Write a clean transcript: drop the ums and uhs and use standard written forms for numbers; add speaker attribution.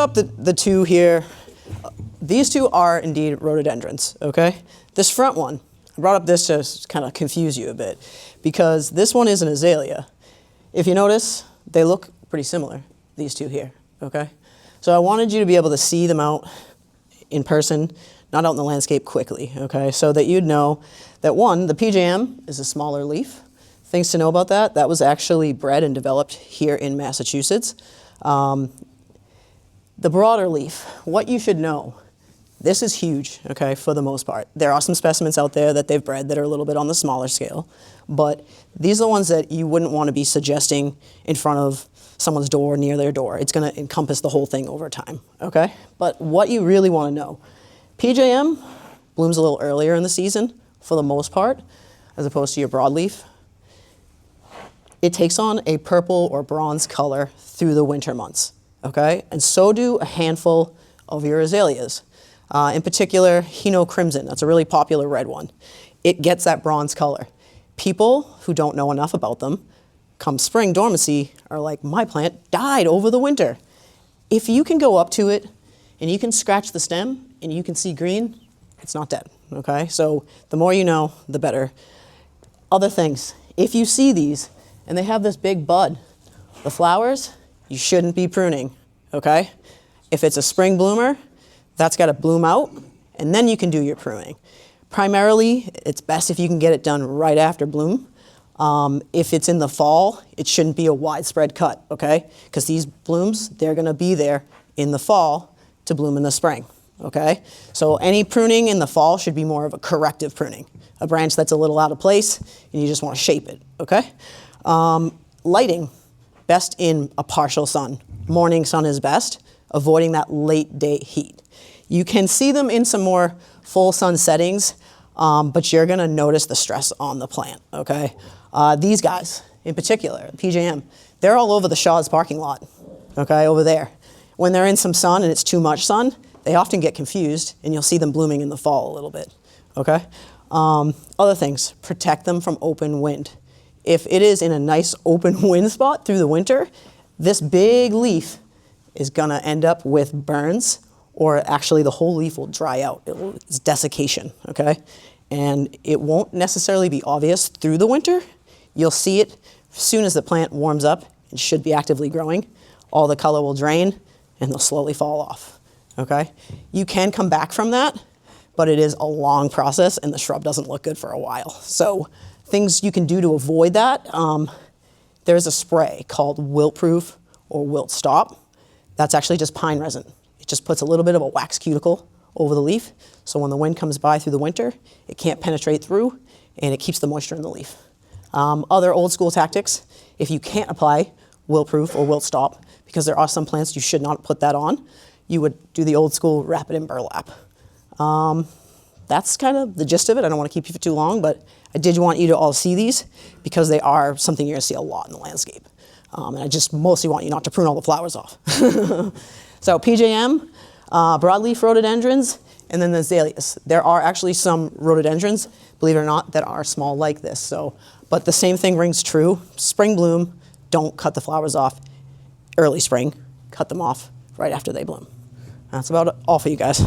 Speaker 1: Up the two here. These two are indeed rhododendrons, okay? This front one, I brought up this to kind of confuse you a bit, because this one is an azalea. If you notice, they look pretty similar, these two here, okay? So I wanted you to be able to see them out in person, not out in the landscape quickly, okay? So that you'd know that one, the PJM is a smaller leaf. Things to know about that, that was actually bred and developed here in Massachusetts. The broader leaf, what you should know, this is huge, okay, for the most part. There are some specimens out there that they've bred that are a little bit on the smaller scale, but these are the ones that you wouldn't want to be suggesting in front of someone's door, near their door. It's going to encompass the whole thing over time, okay? But what you really want to know, PJM blooms a little earlier in the season for the most part, as opposed to your broadleaf. It takes on a purple or bronze color through the winter months, okay? And so do a handful of your azaleas. In particular, Hino Crimson, that's a really popular red one. It gets that bronze color. People who don't know enough about them, come spring dormancy, are like, my plant died over the winter. If you can go up to it and you can scratch the stem and you can see green, it's not dead, okay? So the more you know, the better. Other things, if you see these and they have this big bud, the flowers, you shouldn't be pruning, okay? If it's a spring bloomer, that's got to bloom out, and then you can do your pruning. Primarily, it's best if you can get it done right after bloom. If it's in the fall, it shouldn't be a widespread cut, okay? Because these blooms, they're going to be there in the fall to bloom in the spring, okay? So any pruning in the fall should be more of a corrective pruning, a branch that's a little out of place, and you just want to shape it, okay? Lighting, best in a partial sun. Morning sun is best, avoiding that late day heat. You can see them in some more full sun settings, but you're gonna notice the stress on the plant, okay? These guys, in particular, PJM, they're all over the Shaw's parking lot, okay, over there. When they're in some sun and it's too much sun, they often get confused, and you'll see them blooming in the fall a little bit, okay? Other things, protect them from open wind. If it is in a nice open wind spot through the winter, this big leaf is gonna end up with burns, or actually the whole leaf will dry out. It's desiccation, okay? And it won't necessarily be obvious through the winter. You'll see it as soon as the plant warms up and should be actively growing. All the color will drain and they'll slowly fall off, okay? You can come back from that, but it is a long process and the shrub doesn't look good for a while. So things you can do to avoid that, there's a spray called Wilt Proof or Wilt Stop. That's actually just pine resin. It just puts a little bit of a wax cuticle over the leaf, so when the wind comes by through the winter, it can't penetrate through, and it keeps the moisture in the leaf. Other old school tactics, if you can't apply Wilt Proof or Wilt Stop, because there are some plants you should not put that on, you would do the old school wrap it in burlap. That's kind of the gist of it. I don't want to keep you for too long, but I did want you to all see these because they are something you're going to see a lot in the landscape. And I just mostly want you not to prune all the flowers off. So PJM, broadleaf rhododendrons, and then the azaleas. There are actually some rhododendrons, believe it or not, that are small like this. So, but the same thing rings true. Spring bloom, don't cut the flowers off. Early spring, cut them off right after they bloom. That's about all for you guys.